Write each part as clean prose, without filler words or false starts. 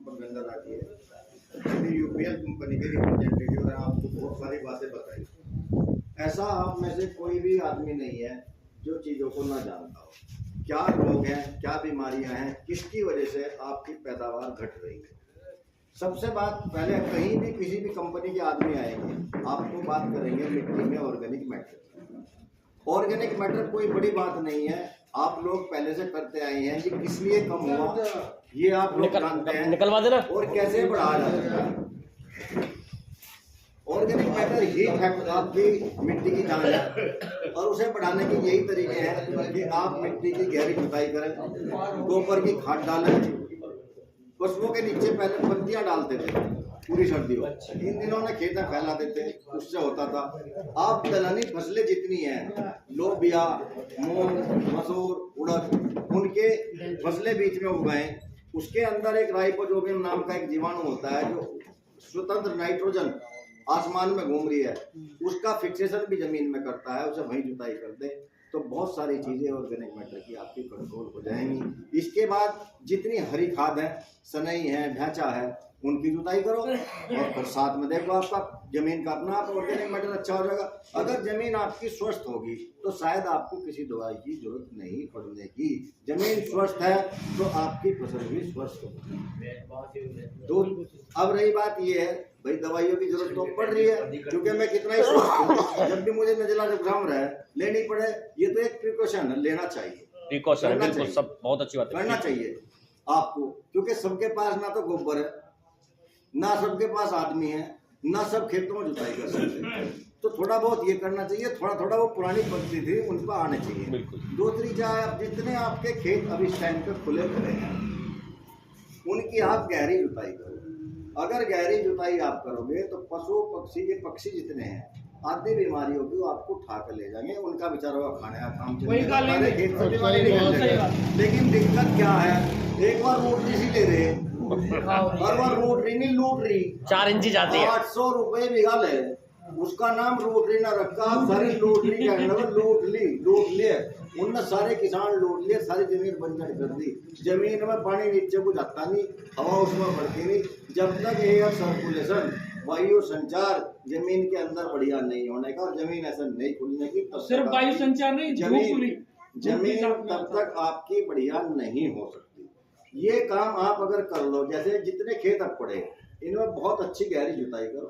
Propaganda रखी है, UPL company के रिप्रेजेंटेटिव ने आपको बहुत सारी बातें बताई। ऐसा आप में से कोई भी आदमी नहीं है जो चीज़ों को ना जानता हो। क्या रोग हैं, क्या बीमारियां हैं, किसकी वजह से आपकी पैदावार घट रही है। सबसे बात पहले, कहीं भी किसी भी कंपनी के आदमी आएंगे आपको बात करेंगे मिट्टी में ऑर्गेनिक मैटर। ऑर्गेनिक मैटर कोई बड़ी बात नहीं है, आप लोग पहले से करते आए हैं कि किस लिए कम हुआ ये आप लोग जानते हैं, निकलवा देना, और कैसे बढ़ाया जा सकता है। ऑर्गेनिक मैटर ही आपकी मिट्टी की जान है, और उसे बढ़ाने के यही तरीके हैं कि आप मिट्टी की गहरी जुताई करें, गोबर की खाद डालें। पशुओं के नीचे पहले पत्तियां डालते थे पूरी सर्दियों, इन दिनों में खेत में फैला देते, उससे होता था। आप दलहनी फसलें जितनी हैं, लोबिया, मूंग, मसूर, उड़द, उनके फसलें बीच में उगाएं। उसके अंदर एक राइपोजोबियम नाम का एक जीवाणु होता है जो स्वतंत्र नाइट्रोजन आसमान में घूम रही है, उसका फिक्सेशन भी जमीन में करता है, उसे वहीं जुताई कर दे तो बहुत सारी चीजें ऑर्गेनिक मैटर की आपकी कंट्रोल हो जाएंगी। इसके बाद जितनी हरी खाद है, सनई है, ढांचा है, उनकी जुताई करो, और फिर साथ में देखो आपका जमीन का अपना आप ऑर्गेनिक मैटर अच्छा हो जाएगा। अगर जमीन आपकी स्वस्थ होगी तो शायद आपको किसी दवाई की जरूरत नहीं पड़ने की। जमीन स्वस्थ है तो आपकी फसल भी स्वस्थ होगी। तो अब रही बात ये है भाई, दवाइयों की जरूरत तो पड़ रही है, क्योंकि मैं कितना ही स्वस्थ हूं, जब भी मुझे नजला जुकाम रहे लेनी पड़े, ये तो एक प्रिकॉशन है, लेना चाहिए। प्रिकॉशन बिल्कुल, सब बहुत अच्छी बात करना चाहिए आपको, क्योंकि सबके पास ना तो गोबर है, ना सबके पास आदमी है, ना सब खेतों में जुताई कर सकते, तो थोड़ा बहुत ये करना चाहिए। थोड़ा थोड़ा वो पुरानी पद्धति थी उन पर आने चाहिए। दूसरी चाहे जितने आपके खेत अभी इस टाइम पे खुले पड़े हैं, उनकी आप गहरी जुताई करो। अगर गहरी जुताई आप करोगे तो पशु पक्षी जितने हैं, आधी बीमारियों की आपको उठा कर ले जाएंगे, उनका बेचारा हुआ खाने का काम चलेगा, खेत से बीमारी नहीं। लेकिन दिक्कत क्या है, एक बार रोटरी सी ले रहे, हर बार रोटरी नहीं लूट रही, 4 इंची जाती है, 800 रुपए बिघा ले, उसका नाम रोटरी ना रखा, सारी लोटरी कहने लगा, लूट लिए उनने, सारे किसान लूट लिए, सारी जमीन बंजर कर दी। जमीन में पानी नीचे को जाता नहीं, हवा उसमें बढ़ती नहीं। जब तक एयर सर्कुलेशन, वायु संचार जमीन के अंदर बढ़िया नहीं होने का, और जमीन ऐसा नहीं खुलने की, तब सिर्फ वायु संचार नहीं, जमीन तब तक आपकी बढ़िया नहीं हो सकती। ये काम आप अगर कर लो, जैसे जितने खेत अब पड़े इनमें बहुत अच्छी गहरी जुताई करो।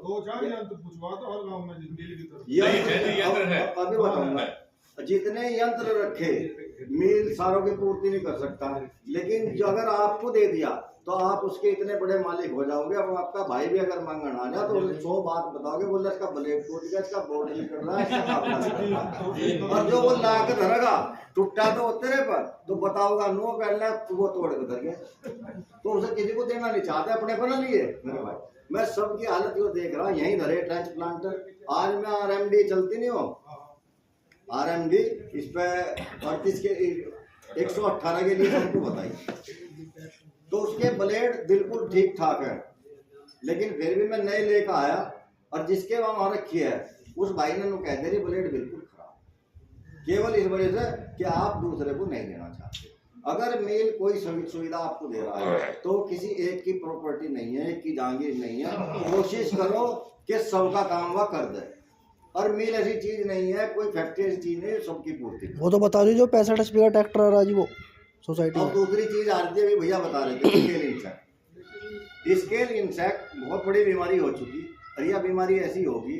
अभी बताऊंगा, जितने यंत्र रखे मील सारों की पूर्ति नहीं कर सकता, लेकिन जो अगर आपको दे दिया तो आप उसके इतने बड़े मालिक हो जाओगे। अब आपका भाई भी अगर मांगण आ जाए तो 100 बात बताओगे, बोले इसका ब्लेड टूट गया, इसका बोर्ड नहीं कर रहा है, और जो वो ला के धरेगा टूटा तो तेरे पर, तो बताओगा नो कहना वो तोड़ के धर गया, तो उसे किसी को देना नहीं चाहते, अपने पर ना लिए। मेरे भाई, मैं सबकी हालत जो देख रहा हूँ, यही धरे ट्रांसप्लांटर। आज मैं RMD चलती नहीं हो, RMD इस पे 38 के 118 के लिए हमको बताइए, तो उसके ब्लेड बिल्कुल ठीक ठाक है, लेकिन फिर भी मैं नए लेकर आया, और जिसके वहां रखी है उस भाई ने कह दे रही ब्लेड बिल्कुल खराब, केवल इस वजह से कि आप दूसरे को नहीं देना चाहते। अगर मेल कोई सुविधा आपको दे रहा है तो किसी एक की प्रॉपर्टी नहीं है, एक की जागीर नहीं है, कोशिश करो कि सबका काम वह कर दे। और मिल ऐसी चीज नहीं है, कोई फैक्ट्री ऐसी चीज नहीं है सबकी पूर्ति। वो तो बता दीजिए, जो 65 HP का ट्रैक्टर आ रहा है वो सोसाइटी। और दूसरी चीज आ रही है, भैया बता रहे थे, स्केल इंसेक्ट। स्केल इंसेक्ट बहुत बड़ी बीमारी हो चुकी, और यह बीमारी ऐसी होगी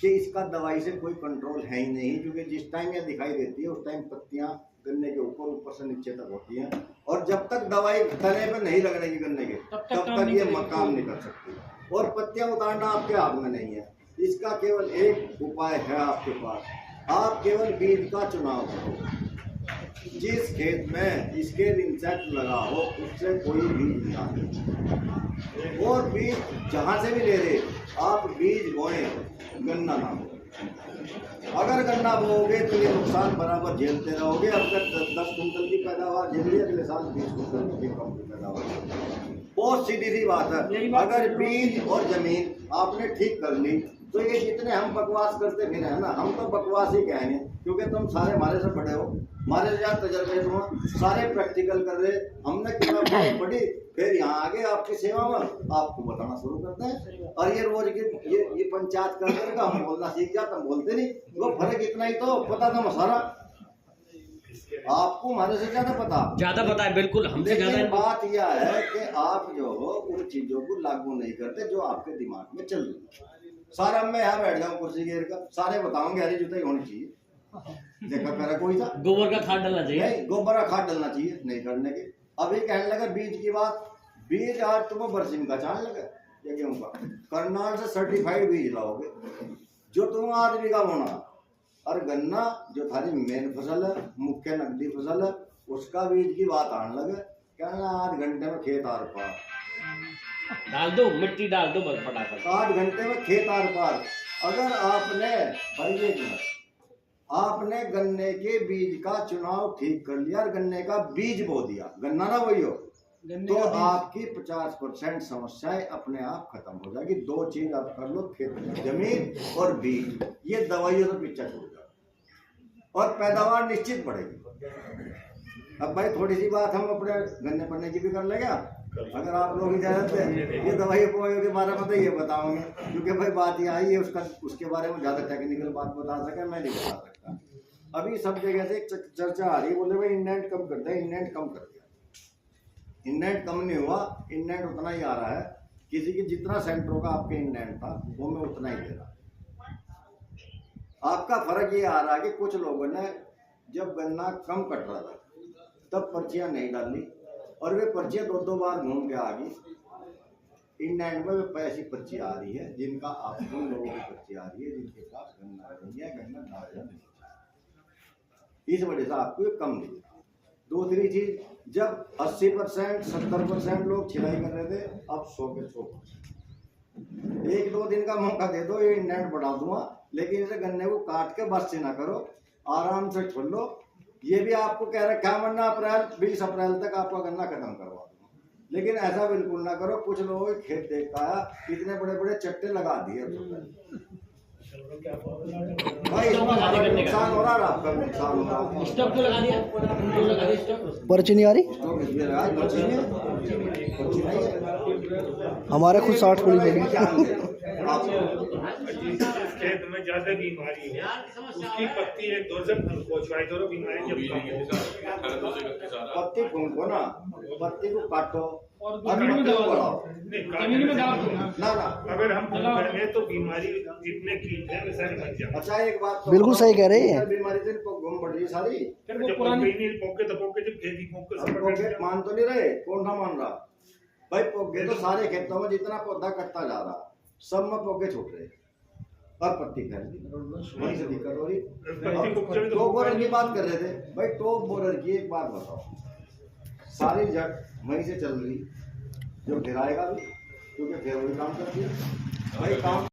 कि इसका दवाई से कोई कंट्रोल है ही नहीं, क्योंकि जिस टाइम यह दिखाई देती है उस टाइम पत्तियां गन्ने के ऊपर से नीचे तक होती हैं, और जब तक दवाई तने पे नहीं लगने की गन्ने के, तब तक ये काम नहीं कर सकती। और पत्तियां उतारना आपके हाथ में नहीं है, इसका केवल एक उपाय है आपके पास, आप केवल बीज का चुनाव करो। जिस खेत में स्केल इंसेक्ट लगा हो उससे कोई बीज ना हो, और बीज जहां से भी ले रहे आप बीज बोए, गन्ना ना हो। अगर गन्ना बोओगे तो ये नुकसान बराबर झेलते रहोगे। अब तक 10 कुंटल की पैदावार झेल रही है, अगले साल 20 कुंटल की कम की पैदावार। बहुत सीधी सी बात है, अगर बीज और जमीन आपने ठीक कर ली तो ये जितने हम बकवास करते फिर है ना, हम तो बकवास ही कहेंगे, क्योंकि तुम सारे हमारे से बड़े हो, हमारे से ज्यादा तजर्बे हो, सारे प्रैक्टिकल कर रहे। हमने किताब पढ़ी फिर यहाँ आगे आपकी सेवा में आपको बताना शुरू करते हैं। और ये रोज के ये पंचायत कर देगा, हम बोलना सीख जाते, हम बोलते नहीं। वो फर्क इतना ही तो पता था सारा, आपको हमारे से ज्यादा पता है, बिल्कुल हमसे ज्यादा। लेकिन बात यह है कि आप जो हो उन चीजों को लागू नहीं करते जो आपके दिमाग में चल रही है। सारा मैं यहाँ बैठ जाऊँ कुर्सी घेर कर, सारे बताऊंगे हरी जुताई होनी चाहिए, देखा करा कोई था गोबर का खाद डालना चाहिए, नहीं गोबर का खाद डालना चाहिए, नहीं करने के। अभी कहने लगा बीज की बात, बीज आज तुम्हें बरसिम का चाल लगा या गेहूं का, करनाल से सर्टिफाइड बीज लाओगे जो तुम आदमी का बोना। और गन्ना जो थारी मेन फसल है, मुख्य नकदी फसल है, उसका बीज की बात आने लगे, कहना 8 घंटे में खेत आर पार, डाल दो मिट्टी, डाल दो बस फटाफट, 8 घंटे में खेत आर पार। अगर आपने भाई एक मिनट, आपने गन्ने के बीज का चुनाव ठीक कर लिया और गन्ने का बीज बो दिया, गन्ना ना वही हो, तो आपकी 50% समस्याएं अपने आप खत्म हो जाएगी। 2 चीज आप कर लो, खेत जमीन और बीज, ये दवाइयों से पीछा छूट जाए और पैदावार निश्चित बढ़ेगी। अब भाई थोड़ी सी बात हम अपने गन्ने पन्ने की भी कर लेंगे, अगर आप लोग इजाजत दें, ये दवाई के बारे में तो ये बताओगे, क्योंकि भाई बात ये आई है उसके बारे में ज्यादा टेक्निकल बात बता सके मैं नहीं बता सकता। अभी सब जगह से चर्चा आ रही है, बोले भाई इंडेंट कम कर दे, इंडेंट कम कर दिया, इंडेंट कम नहीं हुआ, इंडेंट उतना ही आ रहा है, किसी की जितना सेंटरों का आपके इंडेंट था वो मैं उतना ही दे रहा। आपका फर्क ये आ रहा है कि कुछ लोगों ने जब गन्ना कम कट रहा था तब पर्चियां नहीं डाली, और वे पर्चियां 2-2 बार घूम के आ गई। इंडेंट में वे ऐसी पर्ची आ रही है जिनका आप उन लोगों की पर्ची आ रही है जिनके पास गन्ना नहीं है, गन्ना डाला नहीं, इस वजह से आपको ये कम नहीं। दूसरी चीज, जब 80% 70% लोग छिलाई कर रहे थे, अब 100 के 100%। 1-2 दिन का मौका दे दो, ये इंडेंट बढ़ा दूंगा, लेकिन इसे गन्ने को काट के बस से ना करो, आराम से छोड़ लो। ये भी आपको कह रहे क्या मरना, 20 अप्रैल तक आपका गन्ना खत्म करवा दूंगा, लेकिन ऐसा बिल्कुल ना करो। कुछ लोगों के खेत देखता है इतने बड़े बड़े चट्टे लगा दिए, भाई नुकसान हो रहा है, आपका नुकसान हो रहा है। स्टॉक क्यों लगा दिया, पर्ची नहीं आ रही, हमारे खुद 60 पुलिस लगी। खेत में ज्यादा बीमारी है, उसकी पत्ती 1-2 से पहुंचवाई दो बीमारी पत्ती फूंको ना, पत्ती को काटो और जमीन में बढ़ाओ, जमीन में ना अगर हम करेंगे तो बीमारी जितने कीट है वैसा निकल जाए। अच्छा एक बात तो बिल्कुल सही कह रहे हैं, बीमारी तो घूम बढ़ रही सारी, पोके पोके मान तो नहीं रहे, कौन सा मान रहा भाई? पोके तो सारे खेतों में जितना पौधा कटता जा रहा सब में पोके छूट रहे और पत्ती फैल गई, वहीं से दिक्कत हो रही। टॉप बोरर की बात कर रहे थे भाई, टॉप बोरर की एक बात बताओ, सारी जट वहीं से चल रही, जो गिराएगा भी क्योंकि फिर वही काम करती है भाई, काम